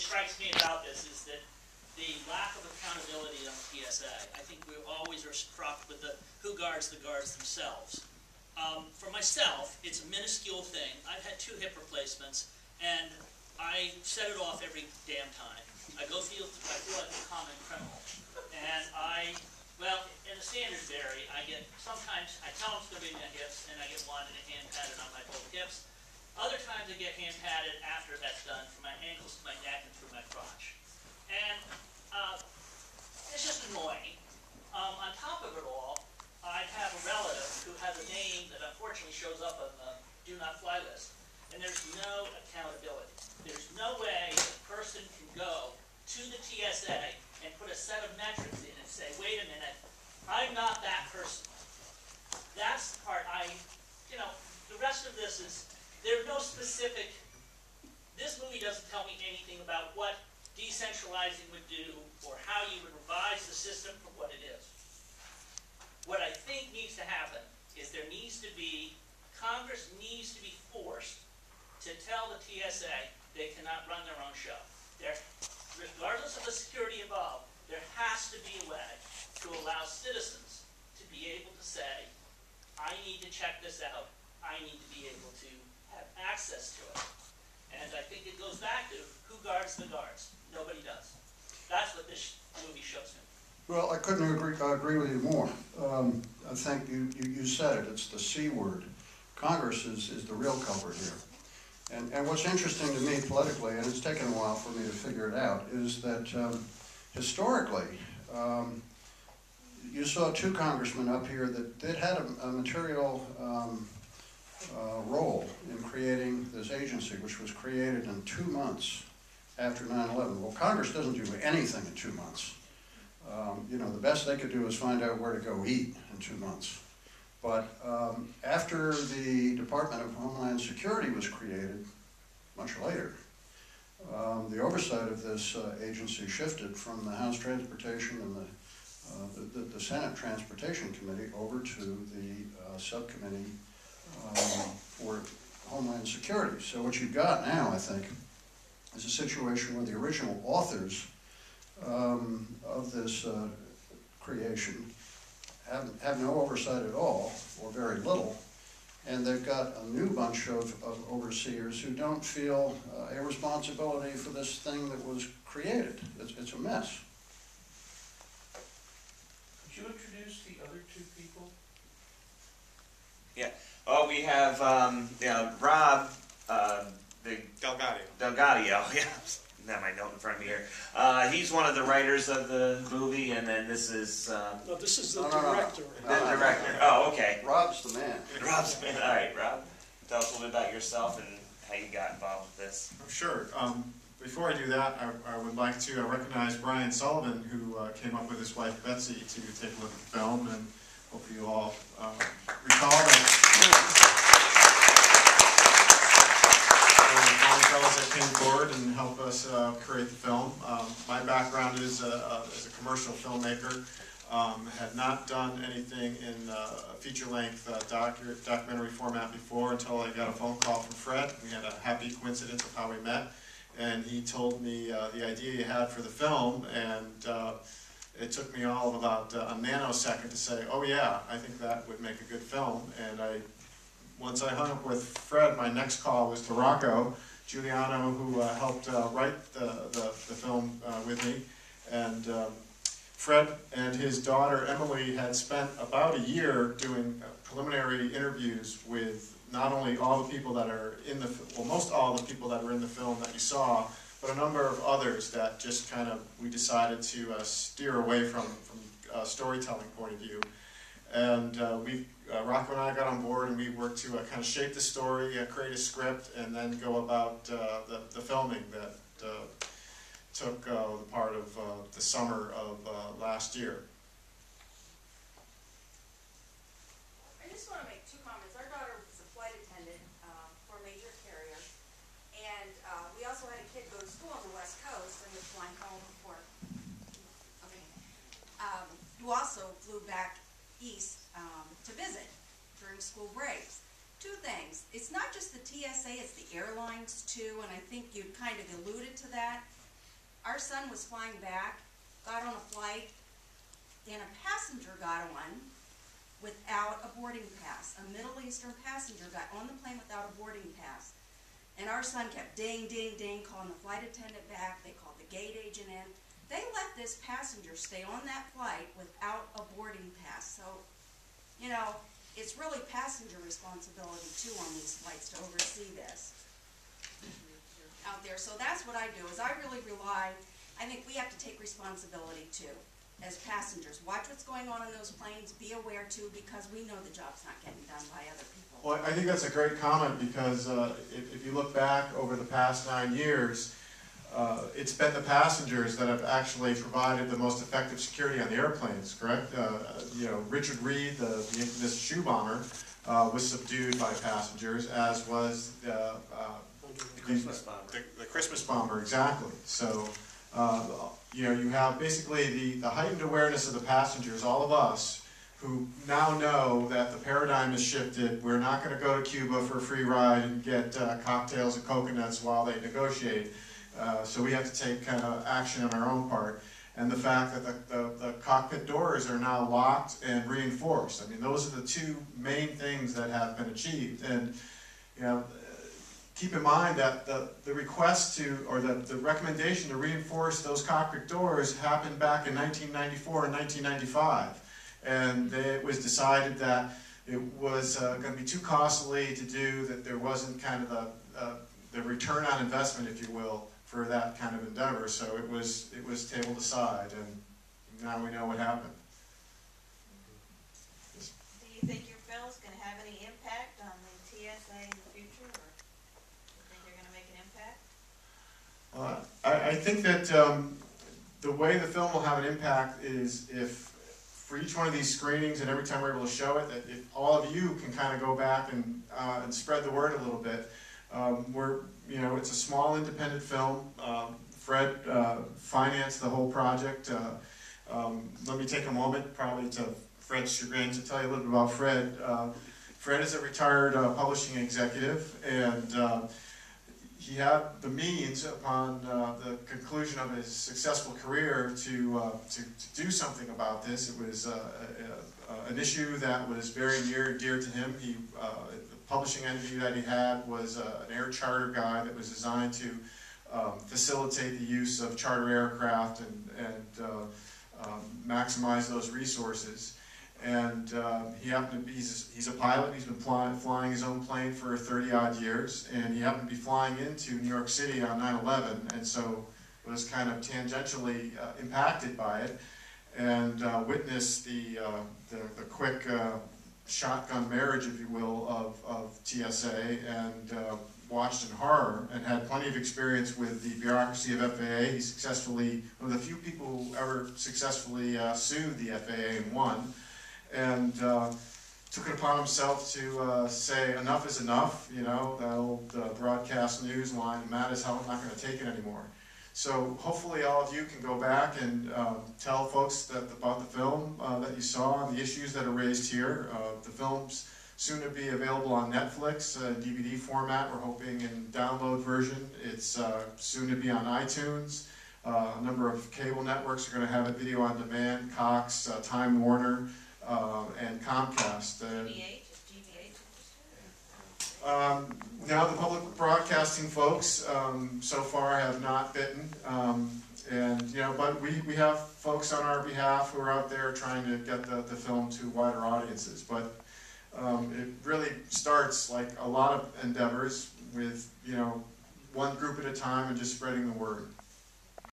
strikes me about this is that the lack of accountability on the PSA. I think we always are struck with the who guards the guards themselves. For myself, it's a minuscule thing. I've had 2 hip replacements, and I set it off every damn time. I feel like a common criminal. And well, in the standard vary, sometimes I tell them to be my hips, and I get one and a hand patted on my both hips. Other times I get hand patted after that's done from my ankles to my neck and through my crotch. And it's just annoying. On top of it all, I have a relative who has a name that unfortunately shows up on the do not fly list, and there's no accountability. There's no way a person can go to the TSA and put a set of metrics in and say, wait a minute, I'm not that person. That's the part the rest of this is, there's no specific, this movie doesn't tell me anything about what decentralizing would do or how you would revise the system from what it is. What I think needs to happen is Congress needs to be forced to tell the TSA they cannot run their own show. Regardless of the security involved, there has to be a way to allow citizens to be able to say, I need to check this out. I need to be able to have access to it. And I think it goes back to who guards the guards. Nobody does. That's what this movie shows me. Well, I couldn't agree with you more. I think you said it. It's the C word. Congress is the real culprit here. And what's interesting to me politically, and it's taken a while for me to figure it out, is that historically, you saw 2 congressmen up here that had a material role in creating this agency, which was created in 2 months after 9/11. Well, Congress doesn't do anything in 2 months. The best they could do is find out where to go eat in 2 months. But after the Department of Homeland Security was created, much later, the oversight of this agency shifted from the House Transportation and the Senate Transportation Committee over to the subcommittee for Homeland Security. So what you've got now, I think, is a situation where the original authors of this creation have no oversight at all, or very little, and they've got a new bunch of overseers who don't feel a responsibility for this thing that was created. It's a mess. Could you introduce the other 2 people? Yeah. Oh, we have Rob DelGaudio. Yeah. Have my note in front of me here. He's one of the writers of the movie, and then this is... no, this is the director. The director. Oh, okay. Rob's the man. Rob's the man. All right, Rob. Tell us a little bit about yourself and how you got involved with this. Sure. Before I do that, I would like to recognize Brian Sullivan, who came up with his wife Betsy to take a look at the film, and hopefully you all recall that. Fellows that came forward and helped us create the film. My background is as a commercial filmmaker. Had not done anything in feature-length documentary format before until I got a phone call from Fred. We had a happy coincidence of how we met, and he told me the idea he had for the film, and it took me all of about a nanosecond to say, oh yeah, I think that would make a good film. And once I hung up with Fred, my next call was to Rocco Giuliano, who helped write the film with me. And Fred and his daughter Emily had spent about a year doing preliminary interviews with not only all the people that are in the, well, most all the people that are in the film that you saw, but a number of others that just kind of, we decided to steer away from a storytelling point of view. And Rocco and I got on board and we worked to kind of shape the story, create a script, and then go about the filming that took the part of the summer of last year. I just want to make 2 comments. Our daughter was a flight attendant for a major carrier, and we also had a kid go to school on the West Coast and was flying home for, who also flew back east to visit during school breaks. 2 things. It's not just the TSA, it's the airlines too, and I think you kind of alluded to that. our son was flying back, got on a flight, and a passenger got on without a boarding pass. A Middle Eastern passenger got on the plane without a boarding pass. And our son kept ding, ding, ding, calling the flight attendant back. They called the gate agent in. They let this passenger stay on that flight without a boarding pass. So, you know, it's really passenger responsibility too on these flights to oversee this out there. So that's what I do, is I really rely, I think we have to take responsibility too as passengers. Watch what's going on those planes, be aware too, because we know the job's not getting done by other people. Well, I think that's a great comment, because if you look back over the past 9 years, it's been the passengers that have actually provided the most effective security on the airplanes, correct? You know, Richard Reed, this shoe bomber, was subdued by passengers, as was the Christmas bomber. The Christmas bomber, exactly. So, you know, you have basically the heightened awareness of the passengers, all of us, who now know that the paradigm has shifted. We're not going to go to Cuba for a free ride and get cocktails and coconuts while they negotiate. So we have to take kind of action on our own part. And the fact that the cockpit doors are now locked and reinforced. I mean, those are the two main things that have been achieved. And, you know, keep in mind that the request to, or the recommendation to reinforce those cockpit doors happened back in 1994 and 1995. And it was decided that it was going to be too costly to do, that there wasn't kind of the return on investment, if you will, for that kind of endeavor. So it was tabled aside, and now we know what happened. Do you think your bill's going to have any impact on the TSA in the future, or do you think you're going to make an impact? I think that the way the film will have an impact is if, for each one of these screenings and every time we're able to show it, that if all of you can kind of go back and spread the word a little bit. You know, it's a small independent film. Fred financed the whole project. Let me take a moment, probably to Fred's chagrin, to tell you a little bit about Fred. Fred is a retired publishing executive, and he had the means, upon the conclusion of his successful career, to do something about this. It was an issue that was very near and dear to him. The publishing entity that he had was an air charter guide that was designed to facilitate the use of charter aircraft and maximize those resources. And he happened to be, he's a pilot. He's been flying his own plane for 30-odd years, and he happened to be flying into New York City on 9/11, and so was kind of tangentially impacted by it, and witnessed the quick shotgun marriage, if you will, of TSA, and watched in horror, and had plenty of experience with the bureaucracy of FAA. He successfully, one of the few people who ever successfully sued the FAA and won. And took it upon himself to say, enough is enough, you know, that old broadcast news line, mad as hell, I'm not going to take it anymore. So hopefully all of you can go back and tell folks about the film that you saw and the issues that are raised here. The film's soon to be available on Netflix, DVD format, we're hoping in download version. It's soon to be on iTunes. A number of cable networks are going to have it video on demand, Cox, Time Warner, and Comcast. GBH? Is GBH interested? Now the public broadcasting folks so far have not bitten, and you know, but we have folks on our behalf who are out there trying to get the film to wider audiences. But it really starts, like a lot of endeavors, with, you know, one group at a time and just spreading the word.